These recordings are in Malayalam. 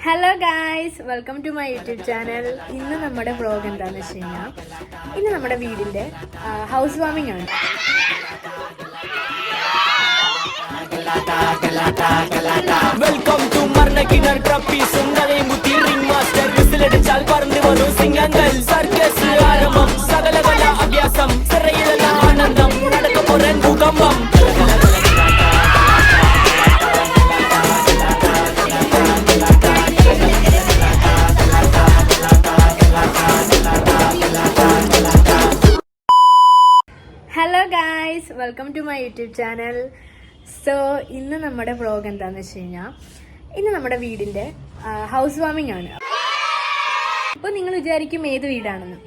Hello guys, welcome to my YouTube channel. ഇന്ന് നമ്മുടെ വ്ളോഗ് എന്താണെന്ന് വെച്ച് കഴിഞ്ഞാൽ ഇന്ന് നമ്മുടെ വീടിൻ്റെ ഹൗസ് വാമിംഗ് ആണ്. വെൽക്കം ടു മർണക്കിണർ ട്രപ്പി സുന്ദരേ മുത്തി റിംഗ് മാസ്റ്റർ വിസിലടിച്ചാൽ പറന്നു വരും സിംഗങ്ങൾ സർക്കസ് ആരംഭം സകലകല അഭ്യാസം സിറയിലുള്ള ആനന്ദം നടക്കുമ്പോൾ ഭൂകമ്പം. Hello guys, welcome to my YouTube channel. So ഇന്ന് നമ്മുടെ വ്ളോഗ് എന്താണെന്ന് വെച്ച് കഴിഞ്ഞാൽ ഇന്ന് നമ്മുടെ വീടിൻ്റെ ഹൗസ് വാമിംഗ് ആണ്. അപ്പോൾ നിങ്ങൾ വിചാരിക്കും ഏത് വീടാണെന്ന്.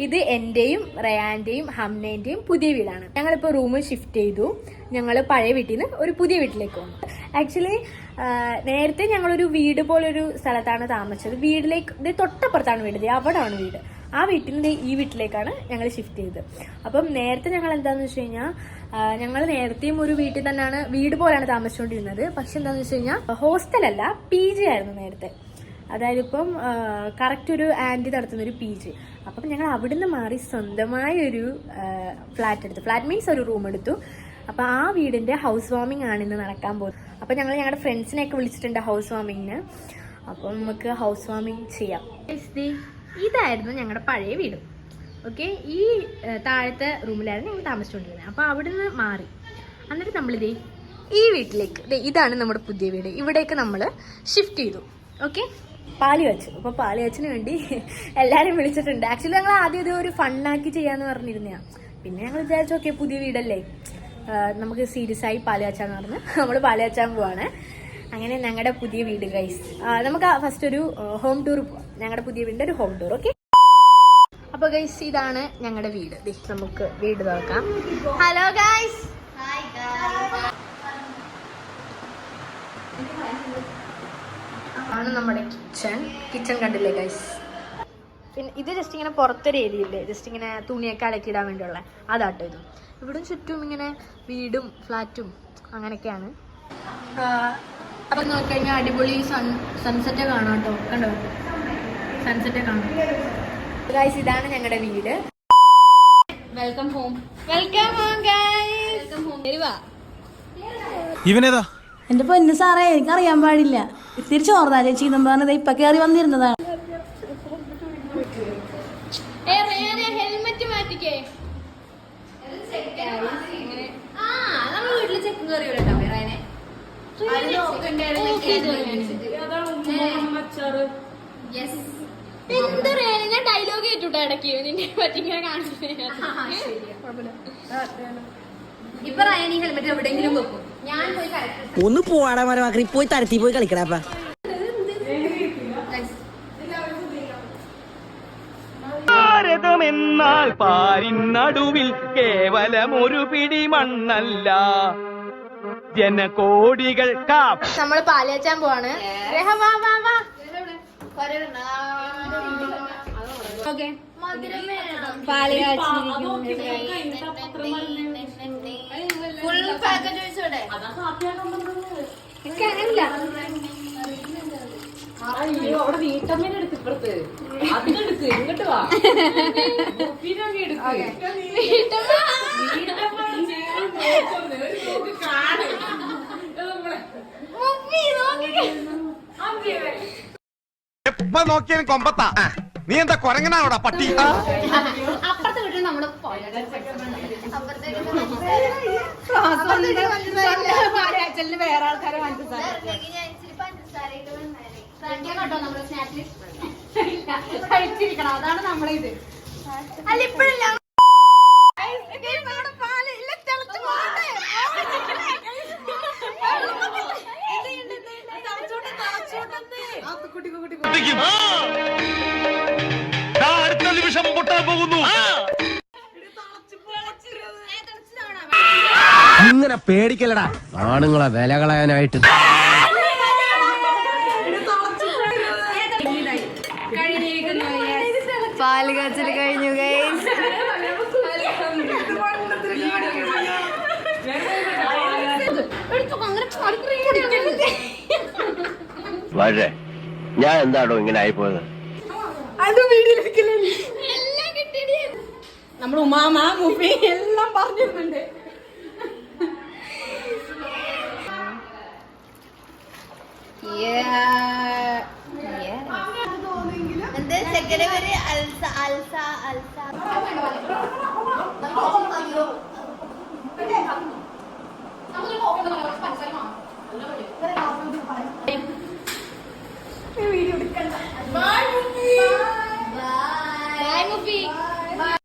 ഇത് എൻ്റെയും റയാൻ്റെയും ഹംനേൻ്റെയും പുതിയ വീടാണ്. ഞങ്ങളിപ്പോൾ റൂം ഷിഫ്റ്റ് ചെയ്തു. ഞങ്ങൾ പഴയ വീട്ടിൽ നിന്ന് ഒരു പുതിയ വീട്ടിലേക്ക് വന്നു. ആക്ച്വലി നേരത്തെ ഞങ്ങളൊരു വീട് പോലൊരു സ്ഥലത്താണ് താമസിച്ചത്. വീട്ടിലേക്ക് തൊട്ടപ്പുറത്താണ് വീട്, അവിടെയാണ് വീട്. ആ വീട്ടിൽ നിന്ന് ഈ വീട്ടിലേക്കാണ് ഞങ്ങൾ ഷിഫ്റ്റ് ചെയ്തത്. അപ്പം നേരത്തെ ഞങ്ങൾ എന്താണെന്ന് വെച്ച് കഴിഞ്ഞാൽ ഞങ്ങൾ നേരത്തെയും ഒരു വീട്ടിൽ തന്നെയാണ് വീട് പോലെയാണ് താമസിച്ചുകൊണ്ടിരുന്നത്. പക്ഷെ എന്താണെന്ന് വെച്ച് കഴിഞ്ഞാൽ ഹോസ്റ്റലല്ല, PG ആയിരുന്നു നേരത്തെ. അതായത് ഇപ്പം കറക്റ്റ് ഒരു ആൻറ്റി നടത്തുന്നൊരു PG. അപ്പം ഞങ്ങൾ അവിടുന്ന് മാറി സ്വന്തമായൊരു ഫ്ലാറ്റ് എടുത്തു. ഫ്ലാറ്റ് മീൻസ് ഒരു റൂം എടുത്തു. അപ്പം ആ വീടിൻ്റെ ഹൗസ് വാമിംഗ് ആണ് ഇന്ന് നടക്കാൻ പോകുന്നത്. അപ്പം ഞങ്ങൾ ഞങ്ങളുടെ ഫ്രണ്ട്സിനെയൊക്കെ വിളിച്ചിട്ടുണ്ട് ഹൗസ് വാമിങ്ങിന്. അപ്പം നമുക്ക് ഹൗസ് വാമിങ് ചെയ്യാം. ഇതായിരുന്നു ഞങ്ങളുടെ പഴയ വീട്. ഓക്കെ, ഈ താഴത്തെ റൂമിലായിരുന്നു ഞങ്ങൾ താമസിച്ചുകൊണ്ടിരുന്നത്. അപ്പോൾ അവിടുന്ന് മാറി എന്നിട്ട് നമ്മളിതേ ഈ വീട്ടിലേക്ക്, ഇതാണ് നമ്മുടെ പുതിയ വീട്. ഇവിടേക്ക് നമ്മൾ ഷിഫ്റ്റ് ചെയ്തു. ഓക്കെ, പാല് കാച്ചു. അപ്പോൾ പാല് കാച്ചിന് വേണ്ടി എല്ലാവരും വിളിച്ചിട്ടുണ്ട്. ആക്ച്വലി ഞങ്ങൾ ആദ്യം ഇത് ഒരു ഫണ്ണാക്കി ചെയ്യാമെന്ന് പറഞ്ഞിരുന്നതാണ്. പിന്നെ ഞങ്ങൾ വിചാരിച്ചു ഓക്കെ പുതിയ വീടല്ലേ, നമുക്ക് സീരിയസ് ആയി പാല് കാച്ചാന്ന് പറഞ്ഞ് നമ്മൾ പാല് കാച്ചാൻ പോവാണ്. അങ്ങനെ ഞങ്ങളുടെ പുതിയ വീട് ഗൈസ്. നമുക്ക് ഫസ്റ്റ് ഒരു ഹോം ടൂർ പോവാം. ഞങ്ങളുടെ പുതിയ വീടിൻ്റെ ഒരു ഹോം ടൂർ. ഓക്കെ, അപ്പോൾ ഗൈസ് ഇതാണ് ഞങ്ങളുടെ വീട്. നമുക്ക് വീട് നോക്കാം. ഹലോ ഗൈസ്, ആണ് നമ്മുടെ കിച്ചൺ കണ്ടില്ലേ ഗൈസ്. പിന്നെ ഇത് ജസ്റ്റ് ഇങ്ങനെ പുറത്തൊരു ഏരിയ ഇല്ലേ, ജസ്റ്റ് ഇങ്ങനെ തുണിയൊക്കെ അലക്കിയിടാൻ വേണ്ടിയുള്ള അതാട്ടോ ഇത്. ഇവിടെ ചുറ്റും ഇങ്ങനെ വീടും ഫ്ലാറ്റും അങ്ങനെയൊക്കെയാണ്. അപ്പം നോക്കിക്കഴിഞ്ഞാൽ അടിപൊളി സൺസെറ്റ് കാണാം കേട്ടോ. കണ്ടോ, സൺസെറ്റ് കാണാം ഗൈസ്. ഇതാണ് ഞങ്ങളുടെ വീട്. Welcome home. Welcome home guys. Welcome home. വരുവാ. ഇവനേതാ? എന്റെ പൊന്നു സാറേ, എനിക്കറിയാൻ പാടില്ല. ഇത്തിരി ചോർന്നാ ചേച്ചി എന്നും പറഞ്ഞത് ഇപ്പൊ കയറി വന്നിരുന്നതാണ്. ഹെൽമെറ്റ് മാറ്റിക്കേ. നമ്മൾ വീട്ടില് ചെക്കും കയറി വിടട്ടോ വേറെ. എന്തറിയാനും ഞാൻ ഡയലോഗ് കേട്ടുട്ടോ ഇടയ്ക്ക് നിന്നെ പറ്റിങ്ങനെ കാണിച്ചു. ഇപ്പൊ റയാൻ ഈ ഹെൽമെറ്റ് എവിടെയെങ്കിലും വെക്കും. ഞാൻ പോയി ഒന്ന് പോവാടാ മരമാക്കി പോയി തരത്തി പോയി കളിക്കടാപ്പ. ഭാരതമെന്നാൽ പാരിനടുവിൽ കേവലം ഒരു പിടി മണ്ണല്ല, ജനകോടികൾ. നമ്മള് പാലയച്ചാൻ പോവാണ്. പാല് അവിടെ വീട്ടമ്മേനെ എടുത്ത് ഇപ്പുറത്ത് അതിനെടുക്ക് ഇങ്ങോട്ട് വാ. എപ്പ നോക്കിയാലും കൊമ്പത്താ. നീ എന്താ കൊരങ്ങനാണോടാ പട്ടി? അപ്പുറത്തെ വീട്ടിൽ നമ്മള് വേറെ ആൾക്കാരെ കഴിച്ചിരിക്കണം. അതാണ് നമ്മളെ ഇത്. അല്ല ഇപ്പഴല്ല അടുത്ത നിമിഷം പൊട്ടാൻ പോകുന്നു. ഇങ്ങനെ പേടിക്കലടാ ആണുങ്ങളെ വില കളയാനായിട്ട്. പാല് കാച്ചൽ കഴിഞ്ഞു ഗൈസ്. വളരെ ഞാൻ എന്താണോ ഇങ്ങനെ ആയിപ്പോയത്? നമ്മുടെ ഉമാമ മുഫി എല്ലാം പറഞ്ഞിരുന്നുണ്ട്. Bye, Mufi.